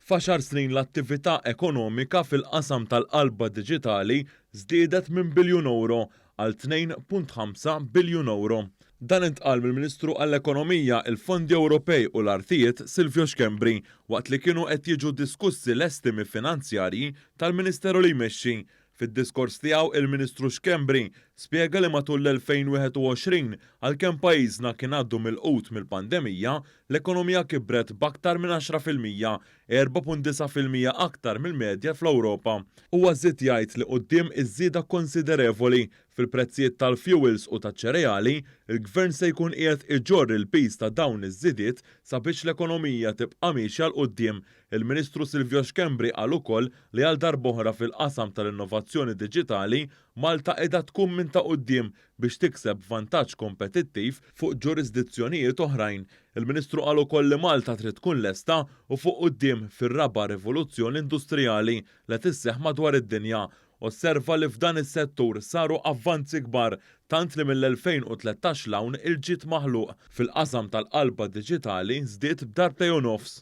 F'għaxar snin l-attività ekonomika fil-qasam tal-qalba diġitali żdiedet minn biljun euro għal 2.5 biljun euro. Dan intqal mill-Ministru għall-Ekonomija, il-Fondi Ewropej u l-Artijiet Silvio Xkembri waqt li kienu qed jiġu diskussi l-estimi finanzjarji tal-Ministeru li jmexxi. Fid-diskors tiegħu il-Ministru Xkembri spjega li matul l-2021 għalkemm pajjiżna kien għaddu mill-qut mill-pandemija, l-ekonomija kibret b'aktar minn 10%, 4.9% aktar mill-medja fl-Ewropa. Huwa żied jgħid li quddiem iż-żieda konsiderevoli fil-prezzijiet tal-fuels u taċ-ċereali, il-Gvern se jkun qiegħed iġorr il-piż ta' dawn iż-żidiet sabiex l-ekonomija tibqa' mixja l quddiem. Il-Ministru Silvio Xkembri qal ukoll li għal darb'oħra fil-qasam tal-innovazzjoni diġitali Malta qiegħda tkun minn ta' quddiem biex tikseb vantaġġ kompetittiv fuq ġurisdizzjonijiet oħrajn. Il-Ministru qal ukoll li Malta trid tkun lesta u fuq quddiem fir-raba' rivoluzzjoni industrijali li tisseħħ madwar id-dinja. Osserva li f'dan is-settur saru avvanzi kbar tant li mill-2013 l-hawn il-ġid maħluq fil-qasam tal-qalba diġitali żdied b'darbtej u nofs.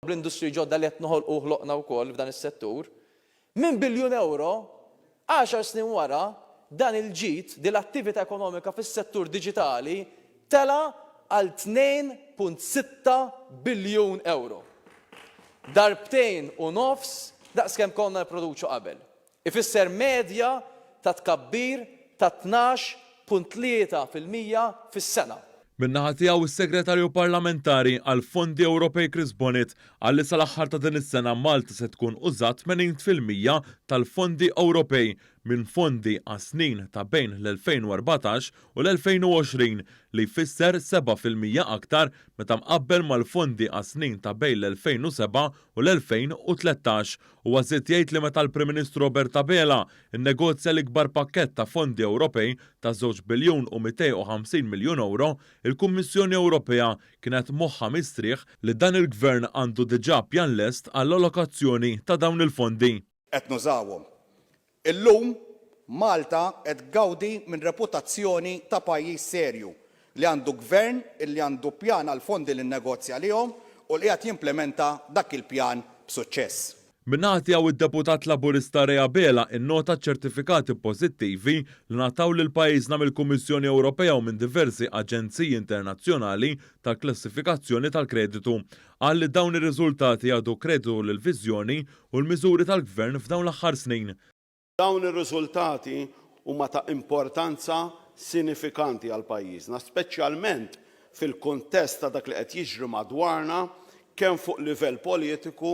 Bl-industri ġodda li qed noħolqu ħloqna wkoll f'dan is-settur, minn biljun euro 10 snin wara dan il-ġid din l-attività ekonomika fis-settur diġitali tela għal 2.6 biljun euro. Darbtejn u nofs daqskemm konna nipproduċu qabel. Ifisser medja ta' tkabbir ta' 12.3% fis-sena. Min-naħa tiegħu is-Segretarju Parlamentari għal Fondi Ewropej Chris Bonnet qal li sal-aħħar ta' din is-sena Malta se tkun użat 80% tal-fondi Ewropej minn fondi għas-snin ta' bejn l-2014 u l-2020 li jfisser 7% aktar meta mqabbel mal-fondi għas-snin ta' bejn l-2007 u l-2013. Huwa żied jgħid li meta l-Prim Ministru Roberta Bela innegozja l-ikbar pakkett ta' fondi Ewropej ta' 2 biljun u 250 miljun euro, il-Kummissjoni Ewropea kienet moħħa mistrieħ li dan il-Gvern għandu diġà pjan lest għall-allokazzjoni ta' dawn il-fondi. Qed nużawhom. Illum Malta qed gawdi minn reputazzjoni ta' pajjiż serju li għandu gvern li għandu pjan għal fondi li nnegozja lihom u li qed jimplementa dak il-pjan b'suċċess. Min-naħa tiegħu id-deputat Laburista Rea Bela innota ċertifikati pożittivi li nataw lil pajjiżna mill-Kummissjoni Ewropea u minn diversi aġenziji internazzjonali ta' klassifikazzjoni tal-kreditu. Qal li dawn ir-riżultati għadu kreditu lil viżjoni u l-miżuri tal-Gvern f'dawn l-aħħar snin. Dawn ir-riżultati huma ta' importanza sinifikanti għal pajjiżna, speċjalment fil-kuntest ta' dak li qed jiġri madwarna kemm fuq livell politiku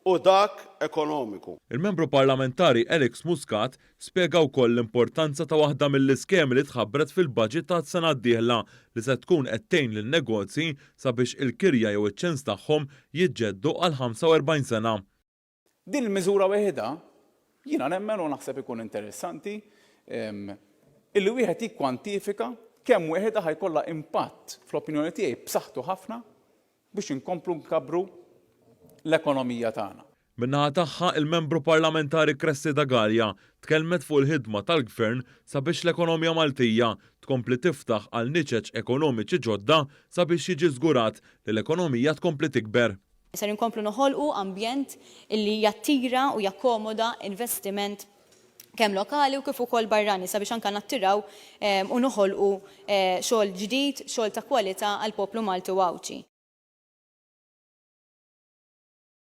u dak ekonomiku. Il-membru parlamentari Alex Muscat spjega wkoll l-importanza ta' waħda mill-iskemi li tħabbret fil-budget ta' sena d-dieħla li se tkun qed tgħin lin-negozji sabiex il-kirja jew iċ-ċens tagħhom jiġġeddu għal 45 sena. Din il-miżura weħida jiena nemmen u naħseb ikun interessanti illi wieħed jikkwantifika kemm weħeda ħajkollha impatt fl-opinjoni tiegħi b'saħħtu ħafna biex inkomplu nkabbru l-ekonomija tagħna. Min-naħa tagħha il-membru parlamentari Cressi Dagalja tkellmet fuq il-ħidma tal-Gvern sabiex l-ekonomija Maltija tkompli tiftaħ għal niċeġ ekonomiċi ġodda sabiex jiġi żgurat li l-ekonomija tkompli tikber. Ser inkomplu noħolqu ambjent illi jattira u jakkomoda investiment kemm lokali u kif ukoll barrani sabiex anke nattiraw u noħolqu xogħol ġdid, xogħol ta' kwalità għall poplu Malti u Awċi.